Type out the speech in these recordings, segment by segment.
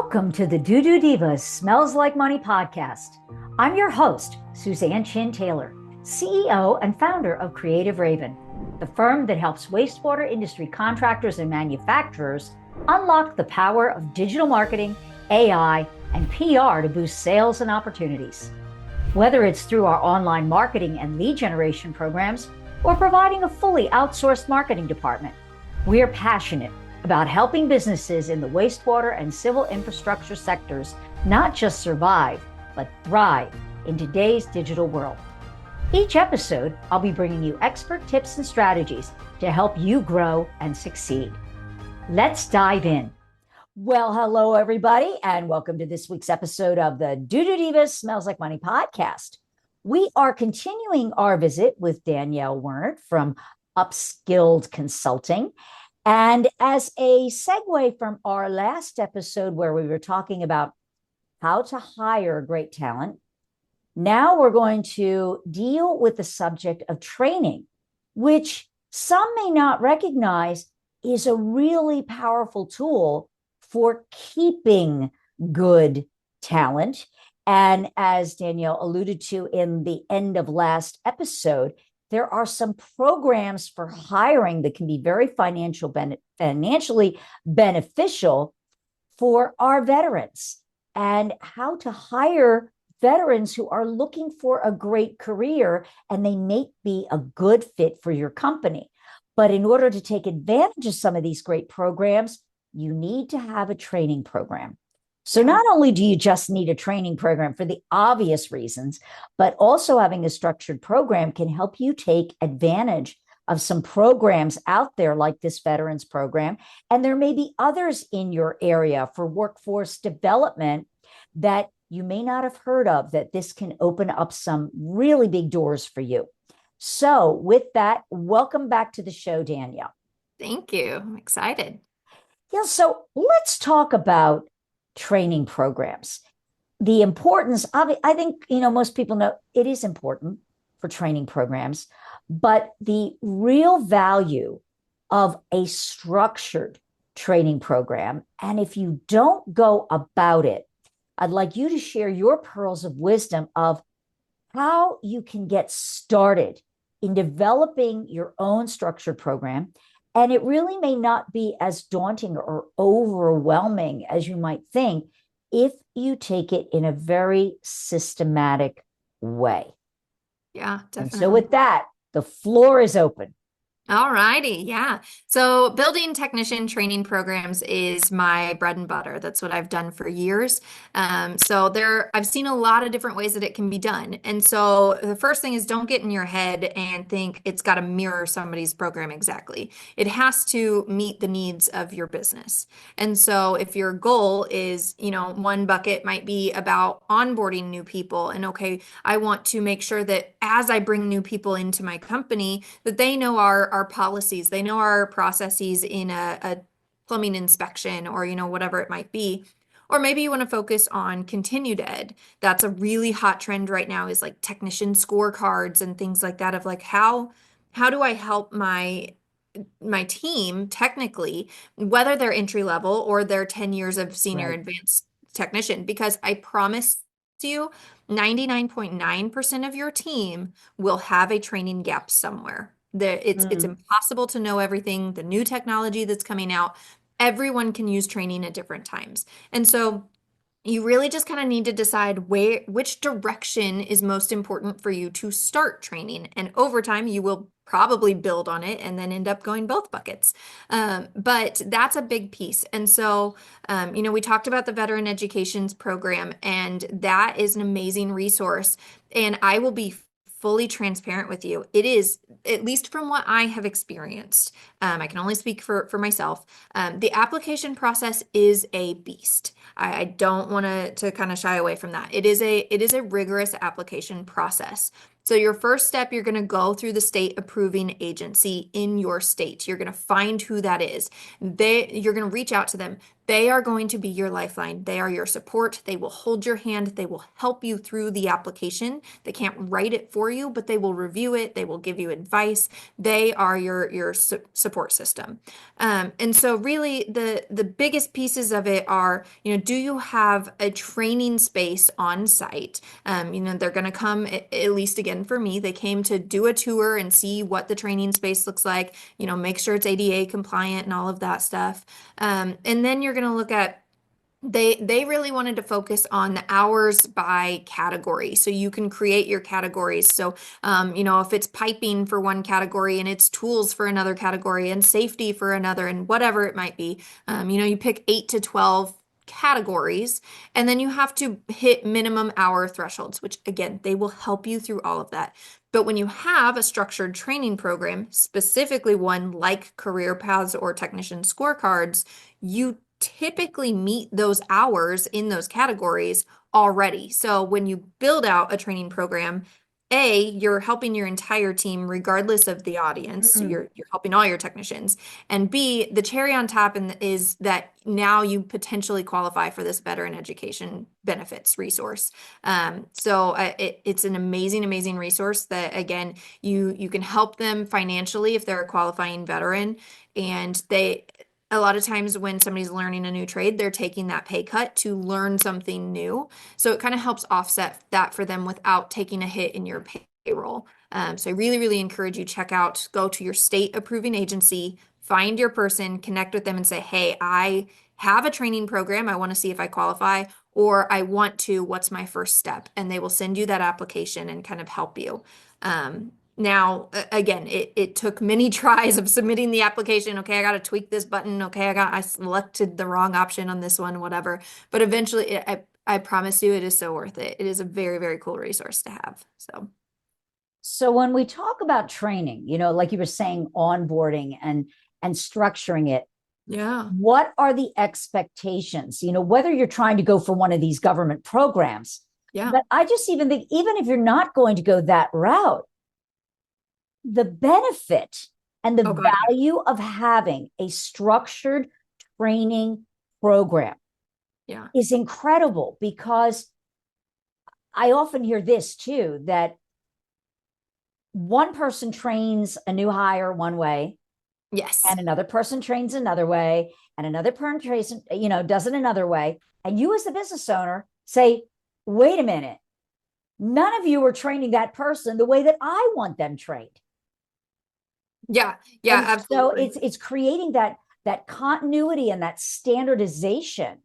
Welcome to the DooDoo Diva Smells Like Money podcast. I'm your host, Suzan Chin-Taylor, CEO and founder of Creative Raven, the firm that helps wastewater industry contractors and manufacturers unlock the power of digital marketing, AI, and PR to boost sales and opportunities. Whether it's through our online marketing and lead generation programs or providing a fully outsourced marketing department, we are passionate about helping businesses in the wastewater and civil infrastructure sectors not just survive, but thrive in today's digital world. Each episode, I'll be bringing you expert tips and strategies to help you grow and succeed. Let's dive in. Well, hello, everybody, and welcome to this week's episode of the DooDoo Diva Smells Like Money podcast. We are continuing our visit with Danielle Wernert from UpSkilled Consulting. And as a segue from our last episode where we were talking about how to hire great talent, now we're going to deal with the subject of training, which some may not recognize is a really powerful tool for keeping good talent. And as Danielle alluded to in the end of last episode, there are some programs for hiring that can be very financially beneficial for our veterans, and how to hire veterans who are looking for a great career and they may be a good fit for your company. But in order to take advantage of some of these great programs, you need to have a training program. So not only do you just need a training program for the obvious reasons, but also having a structured program can help you take advantage of some programs out there like this veterans program. And there may be others in your area for workforce development that you may not have heard of, that this can open up some really big doors for you. So with that, welcome back to the show, Danielle. Thank you. I'm excited. Yeah, so let's talk about training programs. The importance of it, I think, most people know it is important for training programs, but the real value of a structured training program, and if you don't go about it, I'd like you to share your pearls of wisdom of how you can get started in developing your own structured program. And it really may not be as daunting or overwhelming as you might think if you take it in a very systematic way. Yeah, definitely. And so with that, the floor is open. All righty. Yeah. So building technician training programs is my bread and butter. That's what I've done for years. I've seen a lot of different ways that it can be done. And so the first thing is, don't get in your head and think it's got to mirror somebody's program exactly. It has to meet the needs of your business. And so if your goal is, one bucket might be about onboarding new people, and okay, I want to make sure that as I bring new people into my company, that they know our policies, they know our processes in a plumbing inspection, or whatever it might be. Or maybe you want to focus on continued ed. That's a really hot trend right now, is like technician scorecards and things like that, of like how do I help my team technically, whether they're entry level or they're 10 years of senior advanced technician, because I promise you 99.9% of your team will have a training gap somewhere. It's impossible to know everything, the new technology that's coming out. Everyone can use training at different times. And so you really just kind of need to decide which direction is most important for you to start training. And over time, you will probably build on it and then end up going both buckets. But that's a big piece. And so, we talked about the Veteran Educations Program, and that is an amazing resource. And I will be fully transparent with you. It is, at least from what I have experienced, I can only speak for myself. The application process is a beast. I don't want to kind of shy away from that. It is a rigorous application process. So your first step, you're going to go through the state approving agency in your state. You're going to find who that is. You're going to reach out to them. They are going to be your lifeline. They are your support. They will hold your hand. They will help you through the application. They can't write it for you, but they will review it. They will give you advice. They are your support system. And so really the biggest pieces of it are, do you have a training space on site? They're going to come, at least again for me, they came to do a tour and see what the training space looks like, make sure it's ADA compliant and all of that stuff. And then you're going to look at they really wanted to focus on the hours by category. So you can create your categories. So, if it's piping for one category and it's tools for another category and safety for another and whatever it might be, you pick 8 to 12 categories, and then you have to hit minimum hour thresholds, which again, they will help you through all of that. But when you have a structured training program, specifically one like career paths or technician scorecards, you typically meet those hours in those categories already. So when you build out a training program, A, you're helping your entire team regardless of the audience. So you're helping all your technicians. And B, the cherry on top is that now you potentially qualify for this veteran education benefits resource. It's an amazing, amazing resource that, again, you can help them financially if they're a qualifying veteran. And a lot of times when somebody's learning a new trade, they're taking that pay cut to learn something new. So it kind of helps offset that for them without taking a hit in your payroll. So I really, really encourage you go to your state approving agency, find your person, connect with them and say, hey, I have a training program. I want to see if I qualify, or I want to, what's my first step? And they will send you that application and kind of help you. Now, again, it took many tries of submitting the application. Okay, I got to tweak this button. Okay, I selected the wrong option on this one, whatever. But eventually, I promise you, it is so worth it. It is a very, very cool resource to have. So when we talk about training, like you were saying, onboarding and structuring it, yeah. What are the expectations? Whether you're trying to go for one of these government programs, yeah. But I just even think, even if you're not going to go that route, the benefit and the value of having a structured training program is incredible, because I often hear this too, that one person trains a new hire one way. Yes. And another person trains another way, and another person trains, does it another way. And you as the business owner say, wait a minute, none of you are training that person the way that I want them trained. Yeah, yeah, absolutely. So it's creating that continuity and that standardization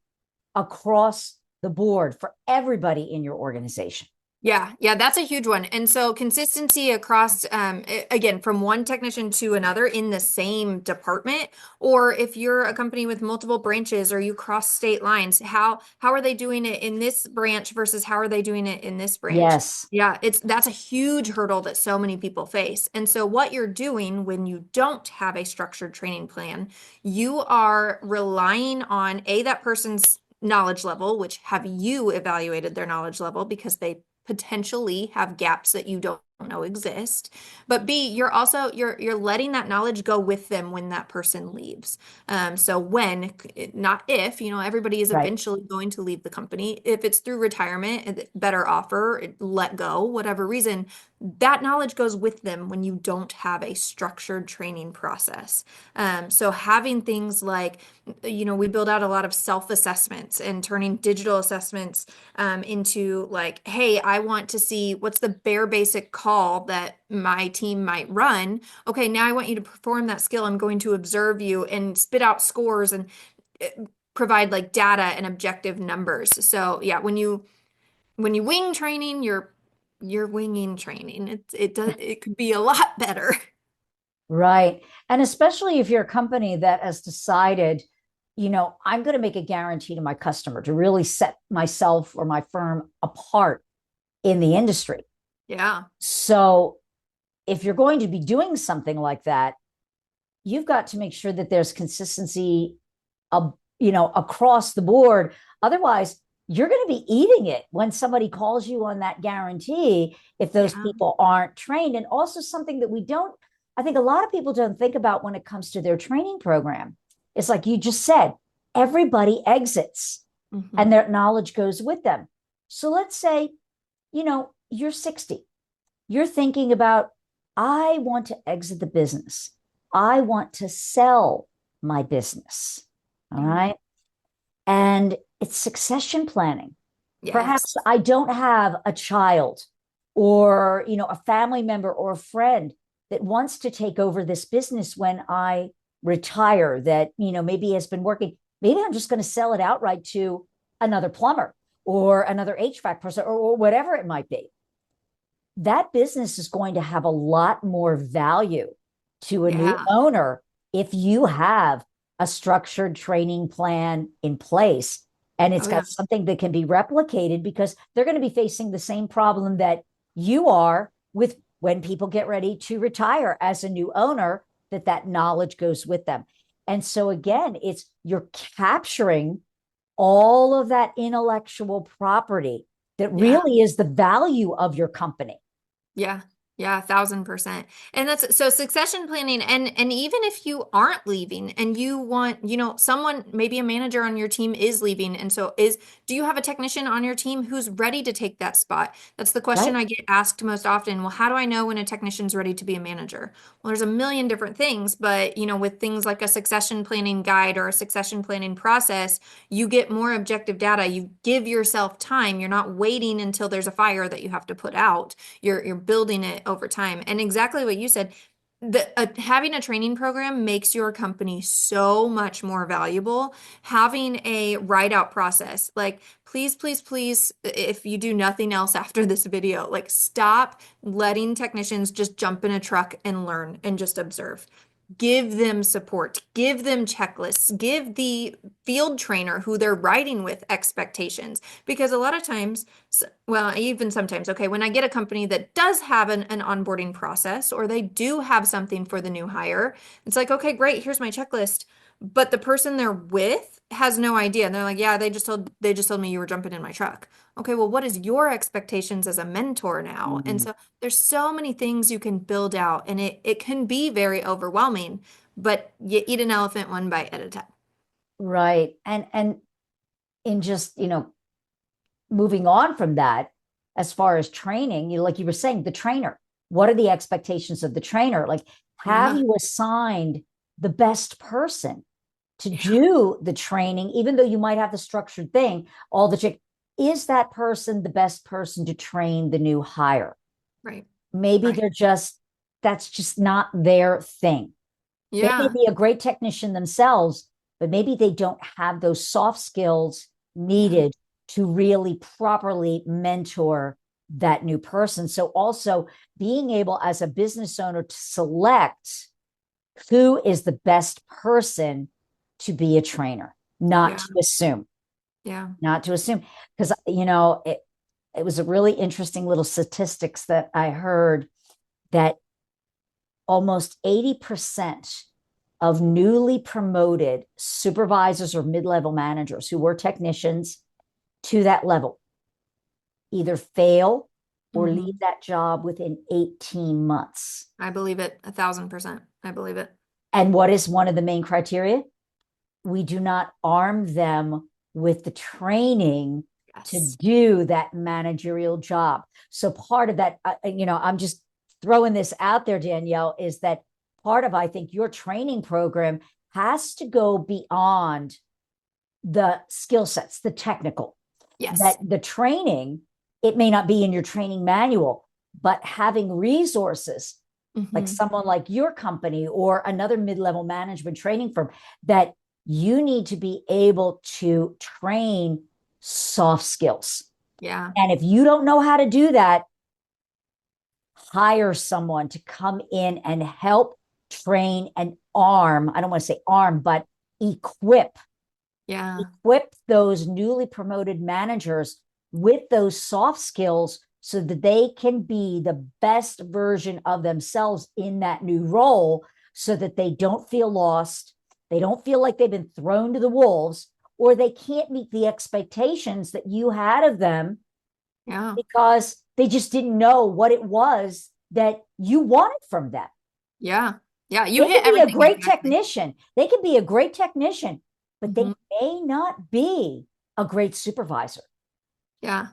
across the board for everybody in your organization. Yeah, that's a huge one. And so consistency across, again, from one technician to another in the same department, or if you're a company with multiple branches or you cross state lines, how are they doing it in this branch versus how are they doing it in this branch? Yes. Yeah, that's a huge hurdle that so many people face. And so what you're doing when you don't have a structured training plan, you are relying on that person's knowledge level, which have you evaluated their knowledge level because they potentially have gaps that you don't know exist, but B, you're letting that knowledge go with them when that person leaves. So when, not if, everybody is eventually going to leave the company. If it's through retirement, better offer, let go, whatever reason, that knowledge goes with them when you don't have a structured training process. So having things like, we build out a lot of self-assessments and turning digital assessments into like, hey, I want to see what's the bare basic call that my team might run. Okay, now I want you to perform that skill. I'm going to observe you and spit out scores and provide like data and objective numbers. So yeah, when you wing training, you're winging training. It could be a lot better. Right. And especially if you're a company that has decided, I'm going to make a guarantee to my customer to really set myself or my firm apart in the industry. Yeah. So if you're going to be doing something like that, you've got to make sure that there's consistency, across the board. Otherwise, you're going to be eating it when somebody calls you on that guarantee if those Yeah. people aren't trained. And also something that I think a lot of people don't think about when it comes to their training program. It's like you just said, everybody exits and their knowledge goes with them. So let's say, you're 60. You're thinking about, I want to exit the business. I want to sell my business. All Yeah. right. And it's succession planning. Yes. Perhaps I don't have a child or, a family member or a friend that wants to take over this business when I retire that, maybe has been working. Maybe I'm just going to sell it outright to another plumber or another HVAC person or whatever it might be. That business is going to have a lot more value to a new Yeah. owner if you have a structured training plan in place and it's Oh, yeah. got something that can be replicated, because they're going to be facing the same problem that you are with when people get ready to retire as a new owner, that knowledge goes with them. And so again, it's you're capturing all of that intellectual property that Yeah. really is the value of your company. Yeah. Yeah, 1,000%. And that's so succession planning. And even if you aren't leaving and you want, someone, maybe a manager on your team is leaving. And so do you have a technician on your team who's ready to take that spot? That's the Right. question I get asked most often. Well, how do I know when a technician's ready to be a manager? Well, there's a million different things, but with things like a succession planning guide or a succession planning process, you get more objective data. You give yourself time. You're not waiting until there's a fire that you have to put out. You're building it over time. And exactly what you said, having a training program makes your company so much more valuable. Having a write out process, like please, please, please, if you do nothing else after this video, like stop letting technicians just jump in a truck and learn and just observe. Give them support, give them checklists, give the field trainer who they're riding with expectations. Because a lot of times, well, even sometimes, okay, when I get a company that does have an onboarding process or they do have something for the new hire, it's like, okay, great, here's my checklist. But the person they're with has no idea. And they're like, yeah, they just told me you were jumping in my truck. Okay, well, what is your expectations as a mentor now? And Mm, so there's so many things you can build out, and it can be very overwhelming, but you eat an elephant one bite at a time. right. And in just, moving on from that, as far as training, like you were saying, the trainer, what are the expectations of the trainer? Like, have Yeah. you assigned the best person to Yeah. do the training, even though you might have the structured thing, all the check, is that person the best person to train the new hire? Right. Maybe Right. that's just not their thing. They may Yeah. be a great technician themselves, but maybe they don't have those soft skills Yeah. needed to really properly mentor that new person. So also being able as a business owner to select who is the best person to be a trainer, not Yeah. to assume, Yeah. not to assume. Because, it was a really interesting little statistics that I heard that almost 80% of newly promoted supervisors or mid-level managers who were technicians to that level either fail or Hmm. leave that job within 18 months. I believe it 1,000%. I believe it. And what is one of the main criteria? We do not arm them with the training to Yes. do that managerial job. So part of that, I'm just throwing this out there, Danielle, is that part of, I think, your training program has to go beyond the skill sets, the technical, that Yes. the training, it may not be in your training manual, but having resources like Hmm. someone like your company or another mid-level management training firm, that you need to be able to train soft skills. Yeah. And if you don't know how to do that, hire someone to come in and help train and arm. I don't want to say arm, but equip Yeah. equip those newly promoted managers with those soft skills so that they can be the best version of themselves in that new role, so that they don't feel lost. They don't feel like they've been thrown to the wolves, or they can't meet the expectations that you had of them Yeah. because they just didn't know what it was that you wanted from them. Yeah. Yeah. You They hit could be a everything great exactly. technician. They could be a great technician, but they Hmm. may not be a great supervisor. Yeah.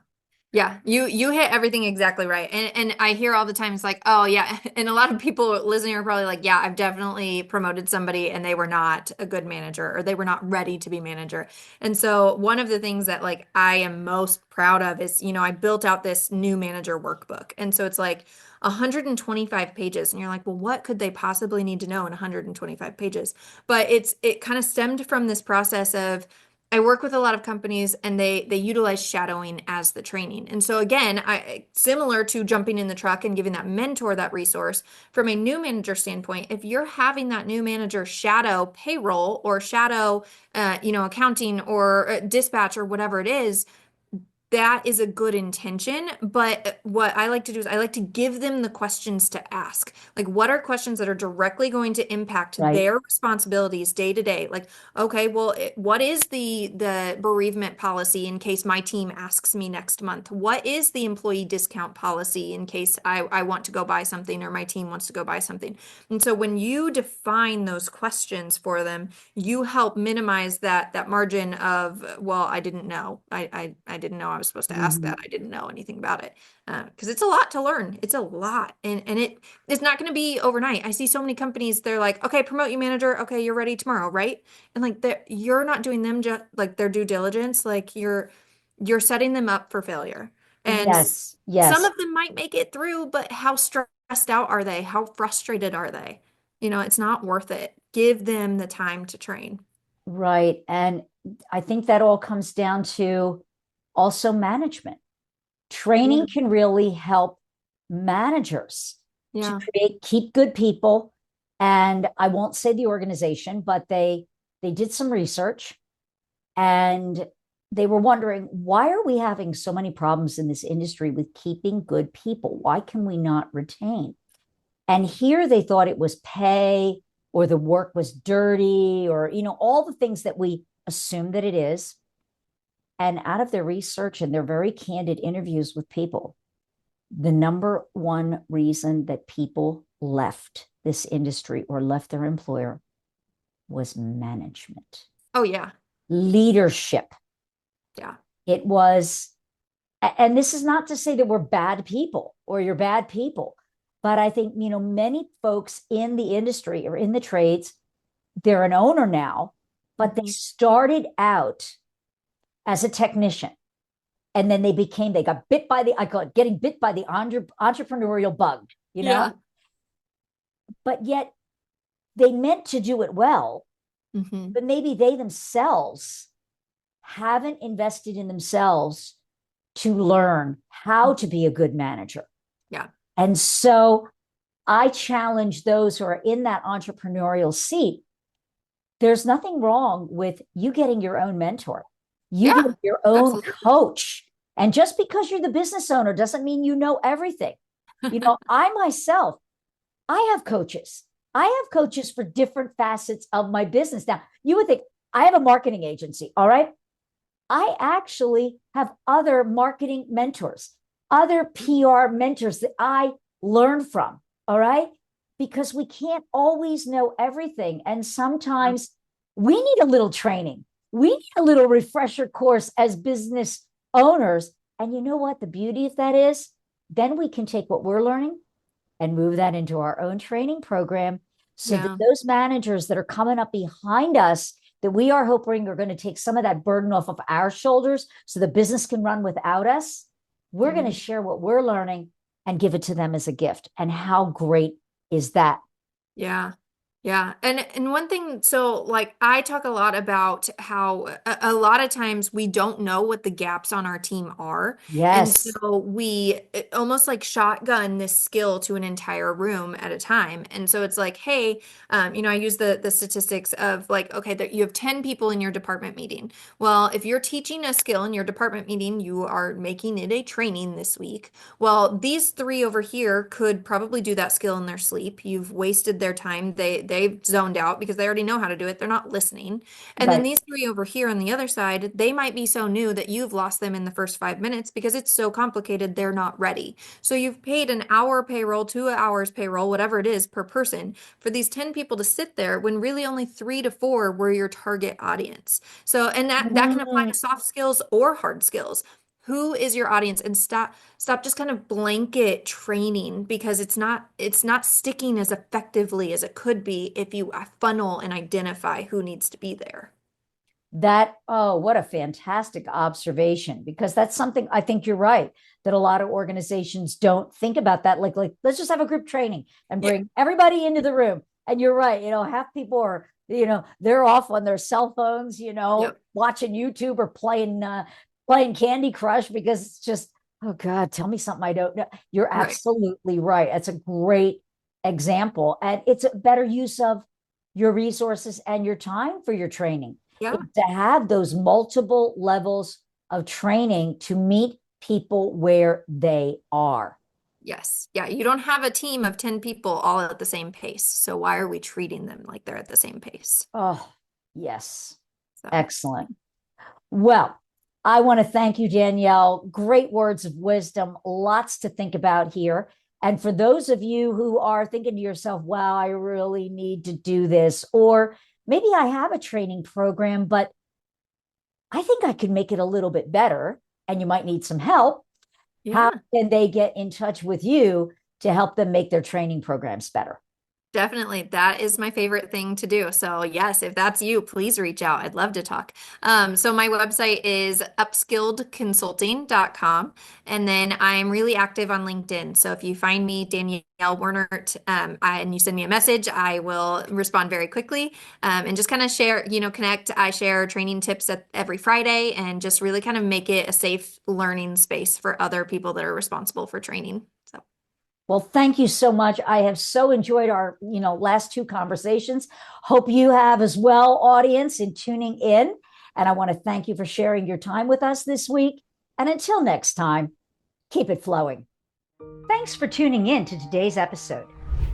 Yeah, you hit everything exactly right. And I hear all the time it's like, oh yeah. And a lot of people listening are probably like, yeah, I've definitely promoted somebody and they were not a good manager or they were not ready to be manager. And so one of the things that like I am most proud of is, I built out this new manager workbook. And so it's like 125 pages and you're like, well, what could they possibly need to know in 125 pages? But it kind of stemmed from this process of I work with a lot of companies and they utilize shadowing as the training. And so again, I similar to jumping in the truck and giving that mentor that resource, from a new manager standpoint, if you're having that new manager shadow payroll or shadow accounting or dispatch or whatever it is, that is a good intention, but what I like to do is I like to give them the questions to ask. Like, what are questions that are directly going to impact Right. their responsibilities day to day? Like, okay, well, what is the bereavement policy in case my team asks me next month? What is the employee discount policy in case I want to go buy something or my team wants to go buy something? And so when you define those questions for them, you help minimize that margin of, well, I didn't know. I didn't know I was supposed to ask Mhm. that. I didn't know anything about it. Because it's a lot to learn. It's a lot. And it's not going to be overnight. I see so many companies, they're like, okay, promote you manager. Okay, you're ready tomorrow, right? And like you're not doing them just like their due diligence. Like you're setting them up for failure. And Yes, some yes, of them might make it through, but how stressed out are they? How frustrated are they? It's not worth it. Give them the time to train. right. And I think that all comes down to also management. Yeah. Training can really help managers to Yeah. keep good people. And I won't say the organization, but they did some research and they were wondering, why are we having so many problems in this industry with keeping good people? Why can we not retain? And here they thought it was pay or the work was dirty or, all the things that we assume that it is. And out of their research and their very candid interviews with people, the number one reason that people left this industry or left their employer was management, Oh, yeah. leadership. Yeah. It was, and this is not to say that we're bad people or you're bad people, but I think, many folks in the industry or in the trades, they're an owner now, but they Hmm. started out as a technician. And then they got bit by I call it getting bit by the entrepreneurial bug, Yeah. but yet they meant to do it well, Hmm. but maybe they themselves haven't invested in themselves to learn how to be a good manager. Yeah. And so I challenge those who are in that entrepreneurial seat. There's nothing wrong with you getting your own mentor, you Yeah. getting your own Absolutely. coach. And just because you're the business owner doesn't mean you know everything. I myself, I have coaches. I have coaches for different facets of my business. Now, you would think I have a marketing agency. All right. I actually have other marketing mentors, other PR mentors that I learn from. All right. Because we can't always know everything. And Yeah. sometimes we need a little training. We need a little refresher course as business owners. And you know what? The beauty of that is then we can take what we're learning and move that into our own training program so that Yeah. those managers that are coming up behind us that we are hoping are going to take some of that burden off of our shoulders so the business can run without us. We're going to Mhm. share what we're learning and give it to them as a gift. And how great is that? Yeah. Yeah. And one thing, so like I talk a lot about how a lot of times we don't know what the gaps on our team are. And Yes. so we almost like shotgun this skill to an entire room at a time. And so it's like, hey, I use the statistics of like, okay, that you have 10 people in your department meeting. Well, if you're teaching a skill in your department meeting, you are making it a training this week. Well, these three over here could probably do that skill in their sleep. You've wasted their time. They they've zoned out because they already know how to do it. They're not listening. And then Right. these three over here on the other side, they might be so new that you've lost them in the first 5 minutes because it's so complicated, they're not ready. So you've paid an hour payroll, 2 hours payroll, whatever it is per person, for these 10 people to sit there when really only 3 to 4 were your target audience. So, and that can apply Mm, to soft skills or hard skills. Who is your audience? And stop just kind of blanket training, because it's not sticking as effectively as it could be if you funnel and identify who needs to be there. oh, what a fantastic observation, because that's something I think you're right, that a lot of organizations don't think about that. Like, let's just have a group training and Yeah. bring everybody into the room. And you're right, half people are, they're off on their cell phones, Yep. watching YouTube or playing Candy Crush, because it's just, oh God, tell me something I don't know. You're Right. absolutely right. That's a great example. And it's a better use of your resources and your time for your training. Yeah. Is to have those multiple levels of training to meet people where they are. Yes. Yeah. You don't have a team of 10 people all at the same pace. So why are we treating them like they're at the same pace? Oh, yes. So, Excellent. Well, I want to thank you, Danielle. Great words of wisdom, lots to think about here. And for those of you who are thinking to yourself, wow, I really need to do this, or maybe I have a training program, but I think I could make it a little bit better, and you might need some help. How yeah. can they get in touch with you to help them make their training programs better? Definitely. That is my favorite thing to do. So yes, if that's you, please reach out. I'd love to talk. So my website is upskilledconsulting.com. And then I'm really active on LinkedIn. So if you find me, Danielle Wernert, and you send me a message, I will respond very quickly, and just kind of share, connect. I share training tips every Friday, and just really kind of make it a safe learning space for other people that are responsible for training. So. Well, thank you so much. I have so enjoyed our, last two conversations. Hope you have as well, audience, in tuning in. And I want to thank you for sharing your time with us this week. And until next time, keep it flowing. Thanks for tuning in to today's episode.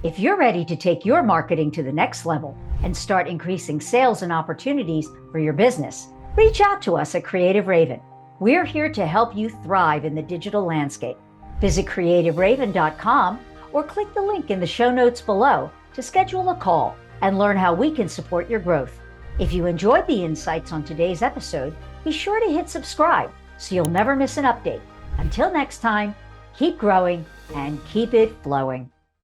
If you're ready to take your marketing to the next level and start increasing sales and opportunities for your business, reach out to us at Creative Raven. We're here to help you thrive in the digital landscape. Visit creativeraven.com or click the link in the show notes below to schedule a call and learn how we can support your growth. If you enjoyed the insights on today's episode, be sure to hit subscribe so you'll never miss an update. Until next time, keep growing and keep it flowing.